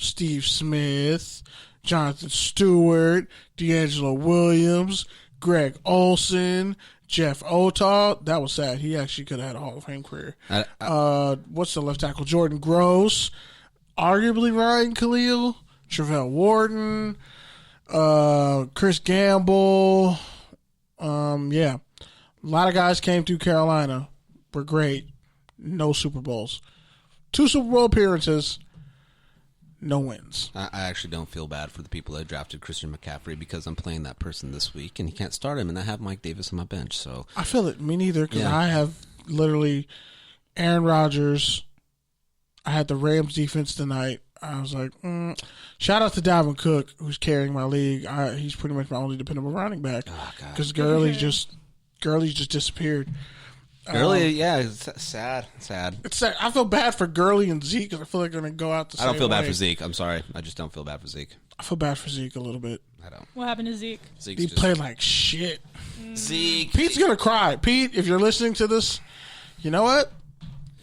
Steve Smith, Jonathan Stewart, D'Angelo Williams, Greg Olson, Jeff Otaw. That was sad. He actually could have had a Hall of Fame career. What's the left tackle? Jordan Gross, arguably Ryan Khalil, Travell Wharton, Chris Gamble. Yeah. A lot of guys came through Carolina. Were great. No Super Bowls. 2 Super Bowl appearances. No wins. I actually don't feel bad for the people that drafted Christian McCaffrey because I'm playing that person this week and he can't start him, and I have Mike Davis on my bench. So I feel it. Me neither, because I have literally Aaron Rodgers. I had the Rams defense tonight. I was like, shout out to Dalvin Cook, who's carrying my league. He's pretty much my only dependable running back because Gurley just disappeared. Gurley, it's sad. It's sad. I feel bad for Gurley and Zeke because I feel like they're going to go out the same way. I don't feel bad for Zeke. I'm sorry. I just don't feel bad for Zeke. I feel bad for Zeke a little bit. I don't. What happened to Zeke? He played like shit. Zeke. Pete's going to cry. Pete, if you're listening to this, you know what?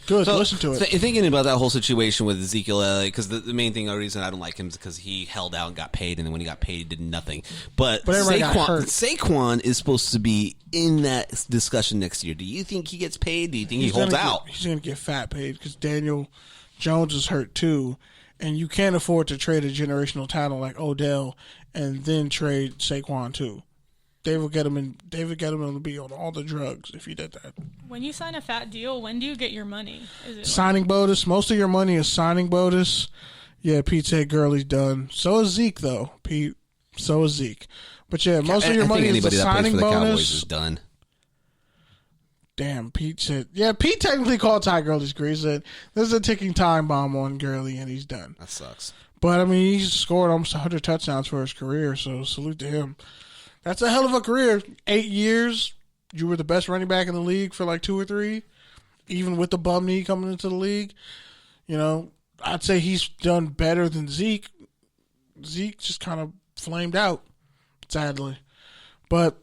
Good, listen to it. Thinking about that whole situation with Ezekiel, because the main reason I don't like him is because he held out and got paid, and then when he got paid, he did nothing. But Saquon is supposed to be in that discussion next year. Do you think he gets paid? Do you think he holds out? He's going to get fat paid because Daniel Jones is hurt too, and you can't afford to trade a generational talent like Odell and then trade Saquon too. David Gettleman will be on all the drugs if you did that. When you sign a fat deal, when do you get your money? Is it signing bonus? Most of your money is signing bonus. Yeah, Pete said Gurley's done. So is Zeke, though, Pete. So is Zeke. But yeah, most of your money is the signing bonus. Cowboys is done. Damn, Pete said. Yeah, Pete technically called Ty Gurley's career. He said, there's a ticking time bomb on Gurley, and he's done. That sucks. But, I mean, he's scored almost 100 touchdowns for his career, so salute to him. That's a hell of a career. 8 years. You were the best running back in the league for like 2 or 3, even with the bum knee coming into the league. You know, I'd say he's done better than Zeke. Zeke just kind of flamed out, sadly. But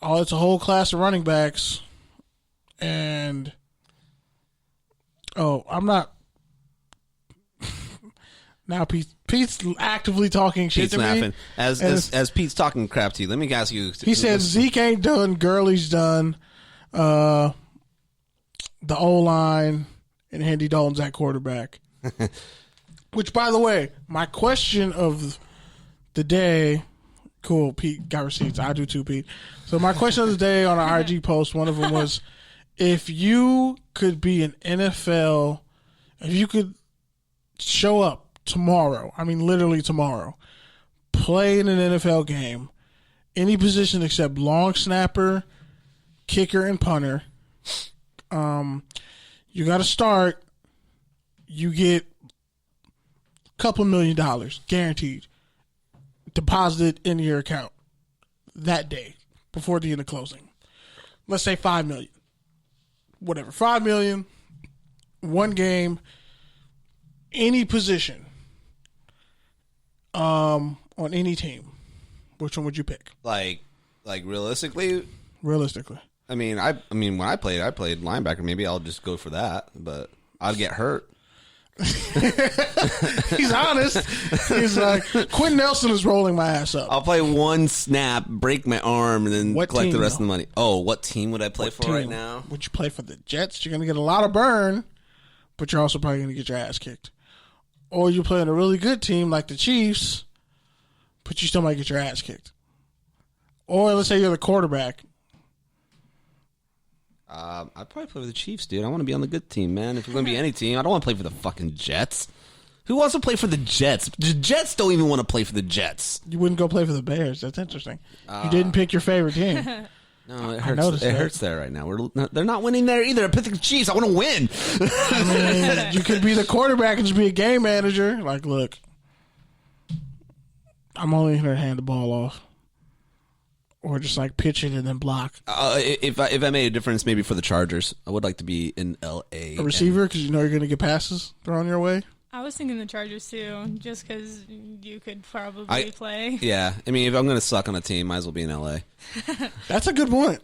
it's a whole class of running backs. And, I'm not. Now Pete's actively talking shit Pete's to laughing. me. As Pete's talking crap to you, let me ask you. He said Zeke ain't done, Gurley's done, the O-line, and Andy Dalton's at quarterback. Which, by the way, my question of the day, cool, Pete got receipts. I do too, Pete. So my question of the day on our IG post, one of them was, if you could be an NFL, if you could show up tomorrow, I mean literally tomorrow, play in an NFL game, any position except long snapper, kicker, and punter, you got to start, you get a couple $1 million guaranteed deposited into your account that day before the end of closing. Let's say $5 million. Whatever. $5 million, one game, any position. On any team, which one would you pick? Like realistically? Realistically. I mean, when I played linebacker. Maybe I'll just go for that, but I'd get hurt. He's honest. He's like, Quentin Nelson is rolling my ass up. I'll play one snap, break my arm, and then collect the rest of the money. Oh, what team would I play for right now? Would you play for the Jets? You're going to get a lot of burn, but you're also probably going to get your ass kicked. Or you play on a really good team like the Chiefs, but you still might get your ass kicked. Or let's say you're the quarterback. I'd probably play for the Chiefs, dude. I want to be on the good team, man. If we're going to be any team, I don't want to play for the fucking Jets. Who wants to play for the Jets? The Jets don't even want to play for the Jets. You wouldn't go play for the Bears. That's interesting. You didn't pick your favorite team. No, it hurts. It hurts there right now. They're not winning there either. I picked the Chiefs. I want to win. I mean, you could be the quarterback and just be a game manager. Like, look, I'm only here to hand the ball off, or just like pitch it and then block. If I made a difference, maybe for the Chargers, I would like to be in LA. A receiver, because you know you're going to get passes thrown your way. I was thinking the Chargers too, just because you could probably play. Yeah, I mean, if I'm going to suck on a team, might as well be in LA. That's a good point.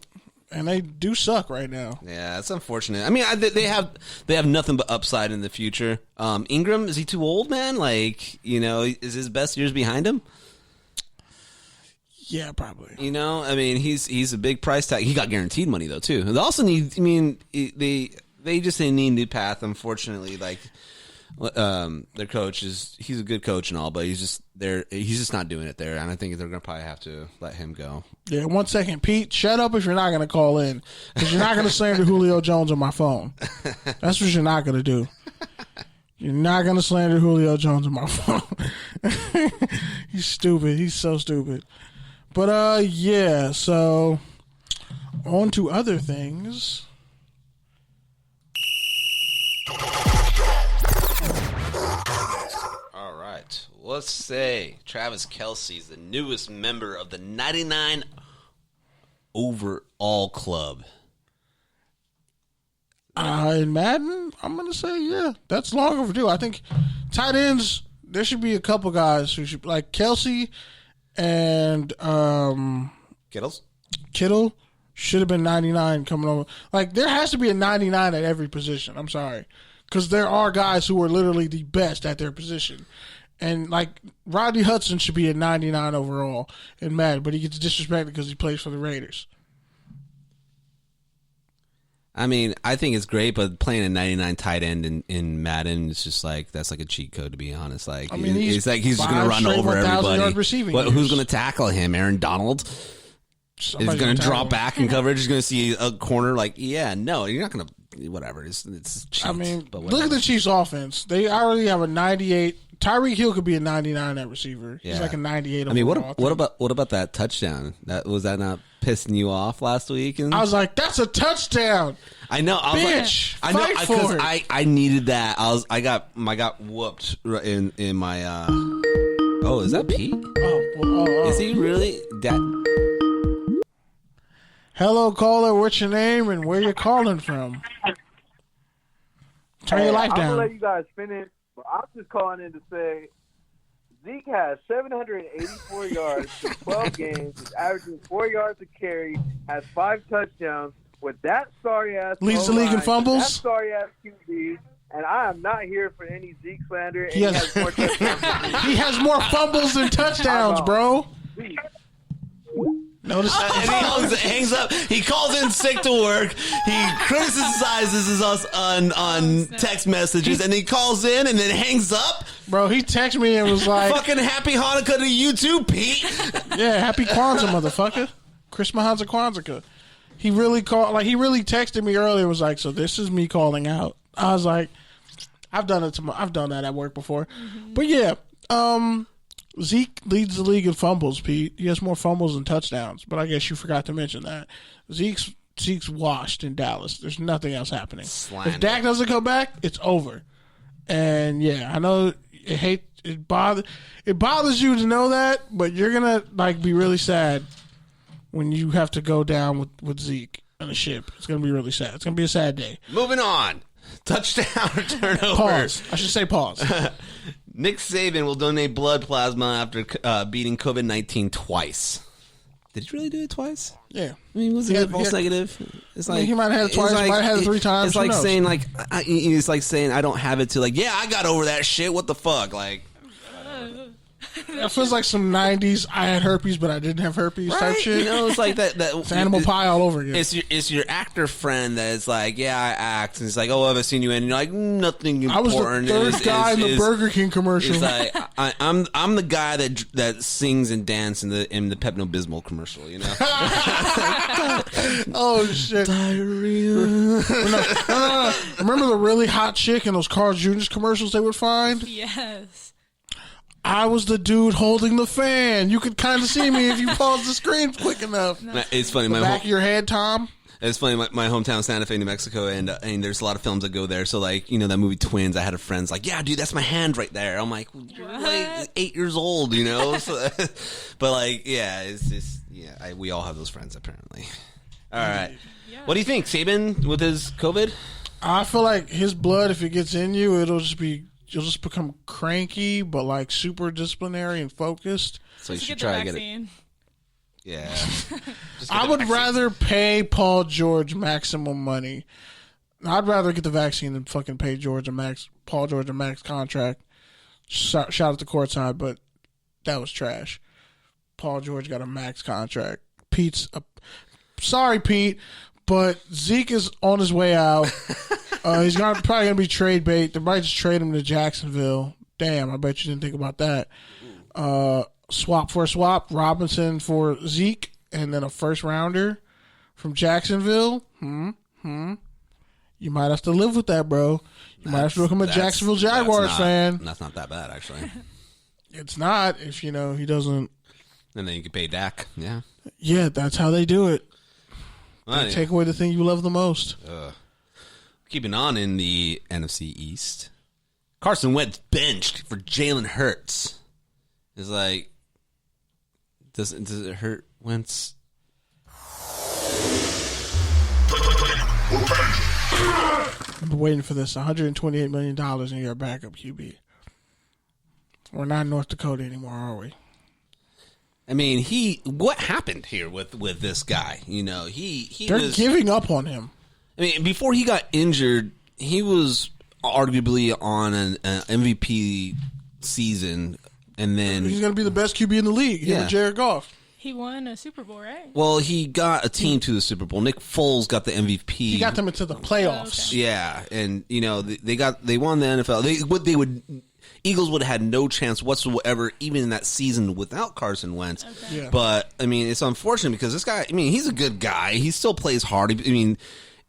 and they do suck right now. Yeah, it's unfortunate. I mean, they have nothing but upside in the future. Ingram, is he too old, man? Like, is his best years behind him? Yeah, probably. I mean, he's a big price tag. He got guaranteed money though too. They also need. I mean, they just need a new path. Unfortunately, like their coach he's a good coach and all, but he's just not doing it there. And I think they're gonna probably have to let him go. Yeah, 1 second, Pete. Shut up if you're not gonna call in, because you're not gonna slander Julio Jones on my phone. That's what you're not gonna do. You're not gonna slander Julio Jones on my phone. He's stupid. He's so stupid. But, yeah, so on to other things. All right. Let's say Travis Kelce's the newest member of the 99 overall club. In Madden, I'm going to say, yeah, that's long overdue. I think tight ends, there should be a couple guys who should, like Kelce and Kittle should have been 99 coming over. Like, there has to be a 99 at every position. I'm sorry. Because there are guys who are literally the best at their position. And, like, Rodney Hudson should be a 99 overall in Madden, but he gets disrespected because he plays for the Raiders. I mean, I think it's great, but playing a 99 tight end in Madden, it's just like, that's like a cheat code, to be honest. Like, I mean, he's just going to run over everybody. Who's going to tackle him? Aaron Donald? He's going to drop back in coverage. He's going to see a corner. Like, yeah, no, you're not going to, whatever. It's cheat, I mean, look at the Chiefs' offense. They already have a 98. Tyreek Hill could be a 99 at receiver. He's like a 98 overall. I mean, what about that touchdown? Was that not pissing you off last week? And I was like, that's a touchdown. I know, bitch. I know, because I needed that. I got whooped in my. Oh, is that Pete? Is he really that? Hello, caller. What's your name and where you calling from? Turn your light down. I'm gonna let you guys finish. I'm just calling in to say Zeke has 784 yards in 12 games. He's averaging 4 yards a carry, has 5 touchdowns with that sorry-ass leads the league in fumbles. That sorry-ass QB, and I am not here for any Zeke slander. And he has more touchdowns. He has more fumbles than touchdowns, bro. Notice and he hangs up. He calls in sick to work. He criticizes us on text messages, and he calls in and then hangs up. Bro, he texted me and was like, "Fucking happy Hanukkah to you too, Pete." Yeah, happy Kwanzaa, motherfucker. Christmas Kwanzaa. He really called. Like, he really texted me earlier. And was like, "So this is me calling out." I was like, "I've done that at work before," but yeah. Zeke leads the league in fumbles, Pete. He has more fumbles than touchdowns, but I guess you forgot to mention that. Zeke's washed in Dallas. There's nothing else happening. Slander. If Dak doesn't come back, it's over. And yeah, I know it bothers you to know that, but you're gonna be really sad when you have to go down with Zeke on a ship. It's gonna be really sad. It's gonna be a sad day. Moving on. Touchdown or turnover. Pause. I should say pause. Nick Saban will donate blood plasma after beating COVID-19 twice. Did he really do it twice? Yeah. I mean, was it false negative? It's like, he might have had it twice. He might have had it 3 times. It's like saying, it's like saying I don't have it to, yeah, I got over that shit. What the fuck? Like, it feels like some 90s I had herpes but I didn't have herpes type shit. It's like that it's Animal Pie all over again. It's your actor friend that's like, yeah, I act, and it's like, oh, have I seen you in? And you're like, nothing important. I was the third guy in the Burger King commercial. It's like I'm the guy that sings and dances in the Pepto-Bismol commercial, Oh shit. Diarrhea. No. Remember the really hot chick in those Carl's Jr. commercials they would find? Yes. I was the dude holding the fan. You could kind of see me if you pause the screen quick enough. It's funny. The back of your head, Tom. It's funny. My hometown, Santa Fe, New Mexico, and there's a lot of films that go there. So, that movie Twins, I had a friend's like, yeah, dude, that's my hand right there. I'm like, well, you're like 8 years old, So, but yeah, it's just, we all have those friends apparently. All right. Yeah. What do you think, Saban, with his COVID? I feel like his blood, if it gets in you, you'll just become cranky, but super disciplinary and focused. So you should try to get it. Yeah. I would rather pay Paul George maximum money. I'd rather get the vaccine than fucking pay Paul George a max contract. Shout out to courtside, but that was trash. Paul George got a max contract. Sorry, Pete, but Zeke is on his way out. He's probably going to be trade bait. They might just trade him to Jacksonville. Damn, I bet you didn't think about that. Swap for a swap. Robinson for Zeke, and then a first rounder from Jacksonville. You might have to live with that, bro. You might have to become a Jacksonville Jaguars fan. That's not that bad, actually. It's not if, he doesn't. And then you can pay Dak. Yeah. Yeah, that's how they do it. They take away the thing you love the most. Keeping on in the NFC East. Carson Wentz benched for Jalen Hurts. It's like, does it hurt Wentz? I've been waiting for this. $128 million in your backup QB. We're not in North Dakota anymore, are we? I mean, what happened here with this guy? They're giving up on him. I mean, before he got injured, he was arguably on an MVP season, and then he's going to be the best QB in the league. Him and Jared Goff. He won a Super Bowl, right? Well, he got a team to the Super Bowl. Nick Foles got the MVP. He got them into the playoffs. Okay. Yeah, and they won the NFL. Eagles would have had no chance whatsoever, even in that season without Carson Wentz. Okay. Yeah. But I mean, it's unfortunate because this guy. I mean, he's a good guy. He still plays hard. I mean,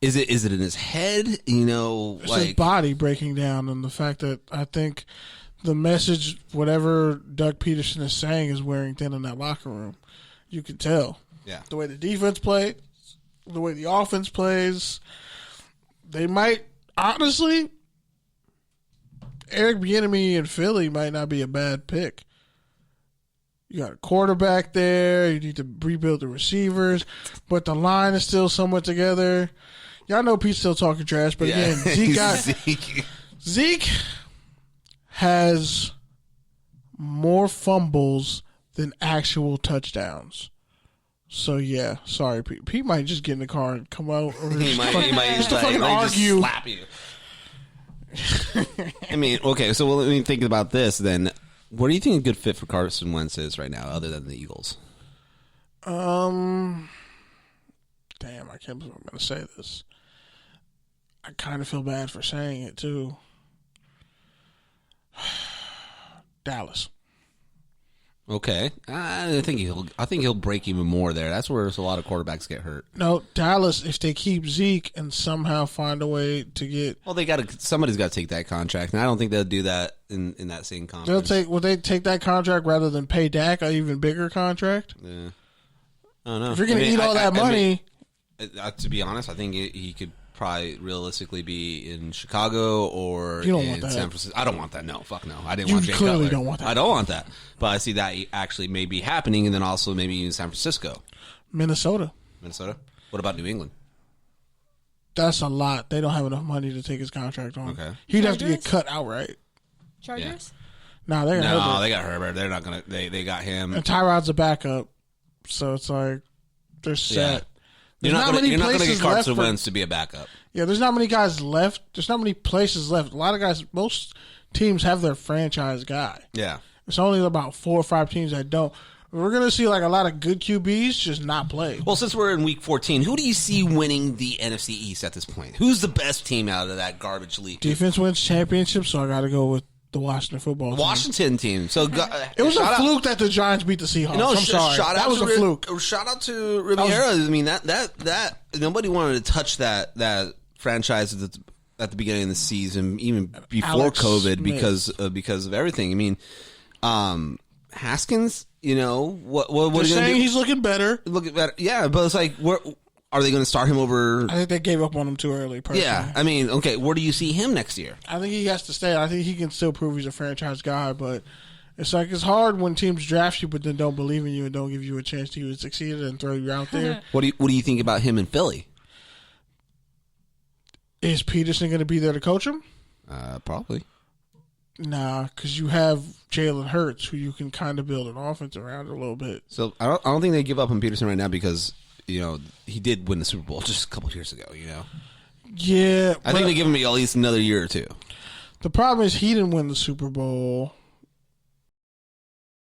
is it in his head? It's his body breaking down, and the fact that I think the message, whatever Doug Peterson is saying, is wearing thin in that locker room. You can tell. Yeah. The way the defense played, the way the offense plays, they might honestly. Eric Bieniemy in Philly might not be a bad pick. You got a quarterback there. You need to rebuild the receivers, but the line is still somewhat together. Y'all know Pete's still talking trash, but again, Zeke has more fumbles than actual touchdowns. So yeah, sorry, Pete. Pete might just get in the car and come out, or he might just fucking argue, just slap you. I mean, okay, so let me think about this then. What do you think a good fit for Carson Wentz is right now, other than the Eagles? Damn, I can't believe I'm going to say this. I kind of feel bad for saying it too. Dallas. Okay, I think he'll break even more there. That's where a lot of quarterbacks get hurt. No, Dallas. If they keep Zeke and somehow find a way to get, somebody's got to take that contract, and I don't think they'll do that in that same conference. Will they take that contract rather than pay Dak an even bigger contract? Yeah, I don't know. If you're going to eat all that money, to be honest, I think he could probably realistically be in Chicago or in San Francisco. I don't want that. No, fuck no. I didn't want Jay Cutler. Clearly don't want that. I don't want that. But I see that actually may be happening, and then also maybe in San Francisco. Minnesota. What about New England? That's a lot. They don't have enough money to take his contract on. Okay. He'd have to get cut outright. Chargers? Yeah. They got Herbert. They're not gonna. They got him. And Tyrod's a backup, so it's like they're set. Yeah. You're not going to get Carson Wentz to be a backup. Yeah, there's not many guys left. There's not many places left. A lot of guys, most teams have their franchise guy. Yeah. It's only about 4 or 5 teams that don't. We're going to see like a lot of good QBs just not play. Well, since we're in week 14, who do you see winning the NFC East at this point? Who's the best team out of that garbage league? Defense wins championships, so I got to go with the Washington football team. Washington team. So it was a fluke that the Giants beat the Seahawks. I'm sorry. That was a fluke. Shout out to Riviera. I mean, that nobody wanted to touch that franchise at the beginning of the season, even before Alex COVID, Smith. because of everything. I mean, Haskins. What They're are you saying do? he's looking better. Looking better. Yeah, but it's like, are they going to start him over? I think they gave up on him too early, personally. Yeah, I mean, okay, where do you see him next year? I think he has to stay. I think he can still prove he's a franchise guy, but it's like it's hard when teams draft you but then don't believe in you and don't give you a chance to succeed and throw you out there. What do you think about him in Philly? Is Peterson going to be there to coach him? Probably. Nah, because you have Jalen Hurts, who you can kind of build an offense around a little bit. So I don't think they give up on Peterson right now because he did win the Super Bowl just a couple of years ago. Yeah, I think they give him at least another year or two. The problem is he didn't win the Super Bowl.